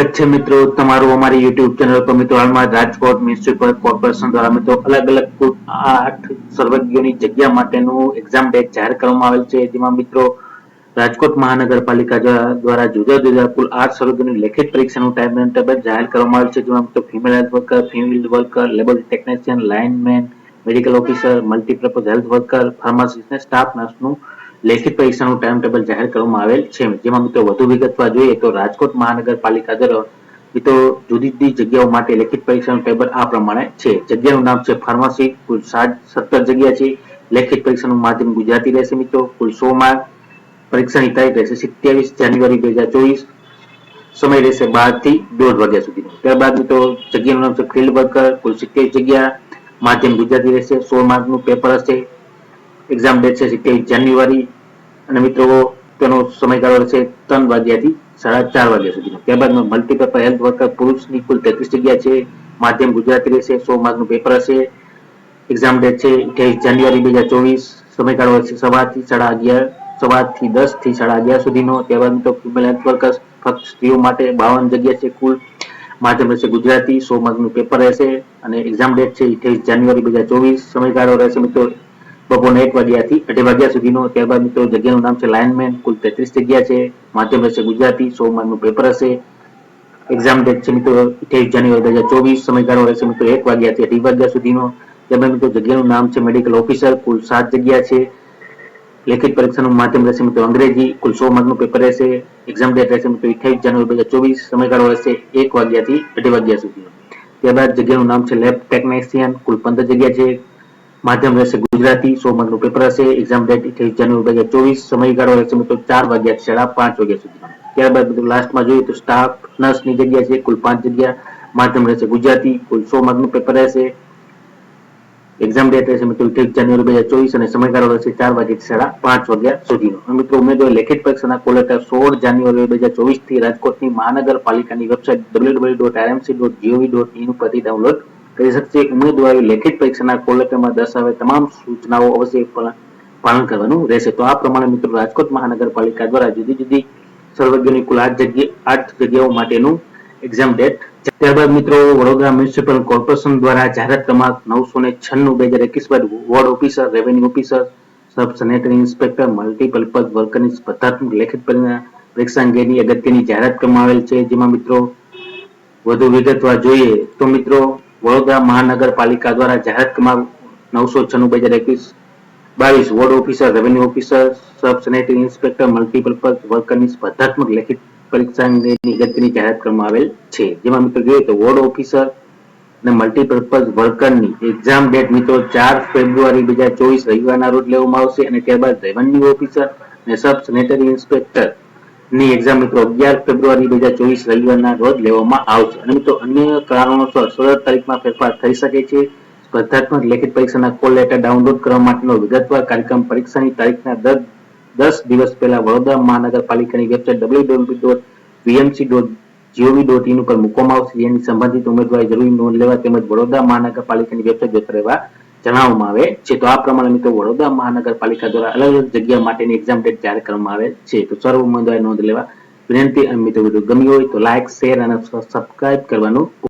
છે મિત્રો તમારું અમારી YouTube ચેનલ પર મિત્રો હાલમાં રાજકોટ મ્યુનિસિપલ કોર્પોરેશન દ્વારા મિત્રો અલગ-અલગ કુલ 8 સર્વજ્ઞની જગ્યા માટેનું એક્ઝામ ડેટ જાહેર કરવામાં આવેલ છે, જેમાં મિત્રો રાજકોટ મહાનગરપાલિકા દ્વારા જુદા-જુદા કુલ 8 સર્વજ્ઞની લેખિત પરીક્ષાનું ટાઈમ ટેબલ જાહેર કરવામાં આવેલ છે, જેમાં મિત્રો female health worker, field worker, laboratory technician, lineman, medical officer, multipurpose health worker, pharmacist અને સ્ટાફ નર્સનું લેખિત પરીક્ષાનું ટાઈમ ટેબલ જાહેર કરવામાં આવેલ છે, જેમાં મિત્રો વધુ વિગતવાર જોઈએ તો રાજકોટ મહાનગરપાલિકા દ્વારા મિત્રો જુદી જુદી જગ્યાઓ માટે લેખિત પરીક્ષાનું ટેબલ આ પ્રમાણે છે. જગ્યાનું નામ છે ફાર્મસી, કુલ 17 જગ્યા છે. લેખિત પરીક્ષાનું માધ્યમ ગુજરાતી રહેશે મિત્રો, કુલ 100 માર્ક. પરીક્ષાની તારીખ રહેશે 27 જાન્યુઆરી 2024. સમય રહેશે 12 થી 1:30 વાગ્યા સુધીનો. ત્યારબાદ મિત્રો જગ્યાનું નામ છે ફિલ્ડ વર્કર, કુલ 27 જગ્યા, માધ્યમ ગુજરાતી રહેશે, 100 માર્કનું પેપર હશે. એક્ઝામ ડેટ છે 27 જાન્યુઆરી અને મિત્રો તેનો સમયગાળો રહેશે 3 વાગ્યાથી 4:30 વાગ્યા સુધીનો. ત્યારબાદ મલ્ટીપર્પઝ હેલ્થ વર્કર પુરુષની કુલ 33 જગ્યા છે, માધ્યમ ગુજરાતી રહેશે, 100 માર્કનું પેપર હશે. એક્ઝામ ડેટ છે 28 જાન્યુઆરી 2024. સમયગાળો રહેશે સવારથી 11:30 સવારથી 10 થી 11:30 સુધીનો. ત્યારબાદ મિત્રો ફિમેલ હેલ્થ વર્કર ફક્ત સ્ત્રીઓ માટે 52 જગ્યા છે કુલ, માધ્યમ રહેશે ગુજરાતી, 100 માર્કનું પેપર રહેશે અને એક્ઝામ ડેટ છે 28 જાન્યુઆરી 2024. સમયગાળો રહેશે મિત્રો બપોરના 1 વાગ્યાથી 2:30 વાગ્યા સુધીનો. ત્યારબાદ મિત્રો જગ્યાનું નામ છે લાઇનમેન, કુલ 33 જગ્યા છે, માધ્યમ રહેશે ગુજરાતી, 100 માર્કનું પેપર હશે. એક્ઝામ ડેટ છે મિત્રો 28 જાન્યુઆરી 2024. સમયગાળો રહેશે મિત્રો 1 વાગ્યાથી 2:30 વાગ્યા સુધીનો. ત્યારબાદ મિત્રો જગ્યાનું નામ છે મેડિકલ ઓફિસર, કુલ 7 જગ્યા છે. લેખિત પરીક્ષાનું માધ્યમ રહેશે મિત્રો અંગ્રેજી, કુલ 100 માર્કનું પેપર રહેશે. એક્ઝામ ડેટ રહેશે મિત્રો 28 જાન્યુઆરી 2024. સમયગાળો રહેશે 1 વાગ્યાથી 2:30 વાગ્યા સુધીનો. ત્યારબાદ જગ્યાનું નામ છે લેબ ટેકનિશિયન, કુલ 15 જગ્યા છે, માધ્યમ રહેશે ગુજરાતી, 100 માર્કનું પેપર હશે. એક્ઝામ ડેટ 28 જાન્યુઆરી 2024. સમયગાળો રહેશે મિત્રો 4 વાગ્યાથી 5:30 વાગ્યા સુધીનો. ત્યારબાદ મિત્રો લાસ્ટમાં જોઈએ તો સ્ટાફ નર્સની જગ્યા છે, કુલ 5 જગ્યા, માધ્યમ રહેશે ગુજરાતી, કુલ 100 માર્કનું પેપર રહેશે. એક્ઝામ ડેટ રહેશે મિત્રો 28 જાન્યુઆરી 2024 અને સમયગાળો રહેશે 4 વાગ્યાથી 5:30 વાગ્યા સુધીનો. મિત્રો ઉમેદવાર લેખિત પરીક્ષાના કોલ લેટર 16 જાન્યુઆરી 2024 થી રાજકોટની મહાનગરપાલિકાની વેબસાઇટ www.rmc.gov.in પરથી ડાઉનલોડ કરી શકશે. ઉમેદવારોએ લેખિત પરીક્ષાના કોલ લેટરમાં દર્શાવેલ તમામ સૂચનાઓ અવશ્ય પાલન કરવાનું રહેશે. તો આ પ્રમાણે મિત્રો રાજકોટ મહાનગરપાલિકા દ્વારા જુદી જુદી સર્વજ્ઞની કુલ 8 જગ્યાઓ માટેનું એક્ઝામ ડેટ. ત્યારબાદ મિત્રો વડોદરા મ્યુનિસિપલ કોર્પોરેશન દ્વારા જાહેરાત ક્રમાંક 996/2021 બાદ ward officer, revenue officer, sub sanitary inspector, multipurpose વર્કરની સ્પર્ધાત્મક લેખિત પરીક્ષા અંગેની અગત્યની જાહેરાત કરવામાં આવેલ છે, જેમાં મિત્રો વધુ વિગતવાર જોઈએ તો મિત્રો વડોદરા મહાનગરપાલિકા દ્વારા જાહેરાત ક્રમાંક 996/2021 ward officer, revenue officer, sub sanitary inspector, multipurpose વર્કરની સ્પર્ધાત્મક લેખિત પરીક્ષા અંગેની અગત્યની જાહેરાત કરવામાં આવેલ છે, જેમાં મિત્રો જોઈએ તો વોર્ડ ઓફિસર અને મલ્ટીપર્પઝ વર્કરની એક્ઝામ ડેટ મિત્રો 4 ફેબ્રુઆરી 2024 રવિવારના રોજ લેવામાં આવશે અને ત્યારબાદ રેવન્યુ ઓફિસર અને સબ સેનેટરી ઇન્સ્પેક્ટર ની એક્ઝામ મિત્રો 11 ફેબ્રુઆરી 2024 રવિવારના રોજ લેવામાં આવશે અને મિત્રો અન્ય કારણોસર સરળ તારીખમાં ફેરફાર થઈ શકે છે. સ્પર્ધાત્મક લેખિત પરીક્ષાના કોલ લેટર ડાઉનલોડ કરવા માટેનો વિગતવાર કાર્યક્રમ પરીક્ષાની તારીખના 10 દિવસ પહેલા વડોદરા મહાનગરપાલિકાની વેબસાઇટ www.vmc.gov.in ઉપર મૂકવામાં આવશે, જેની સંબંધિત ઉમેદવારે જરૂરી નોંધ લેવા તેમજ વડોદરા મહાનગરપાલિકાની વેબસાઇટ જોતા રહેવા જણાવવામાં આવે છે. તો આ પ્રમાણે મિત્રો વડોદરા મહાનગરપાલિકા દ્વારા અલગ અલગ જગ્યા માટેની એક્ઝામ ડેટ જાહેર કરવામાં આવે છે. તો સર્વ ઉમેદવારે નોંધ લેવા વિનંતી. અને મિત્રો વિડીયો ગમ્યો હોય તો લાઇક, શેર અને સબસ્ક્રાઇબ કરવાનું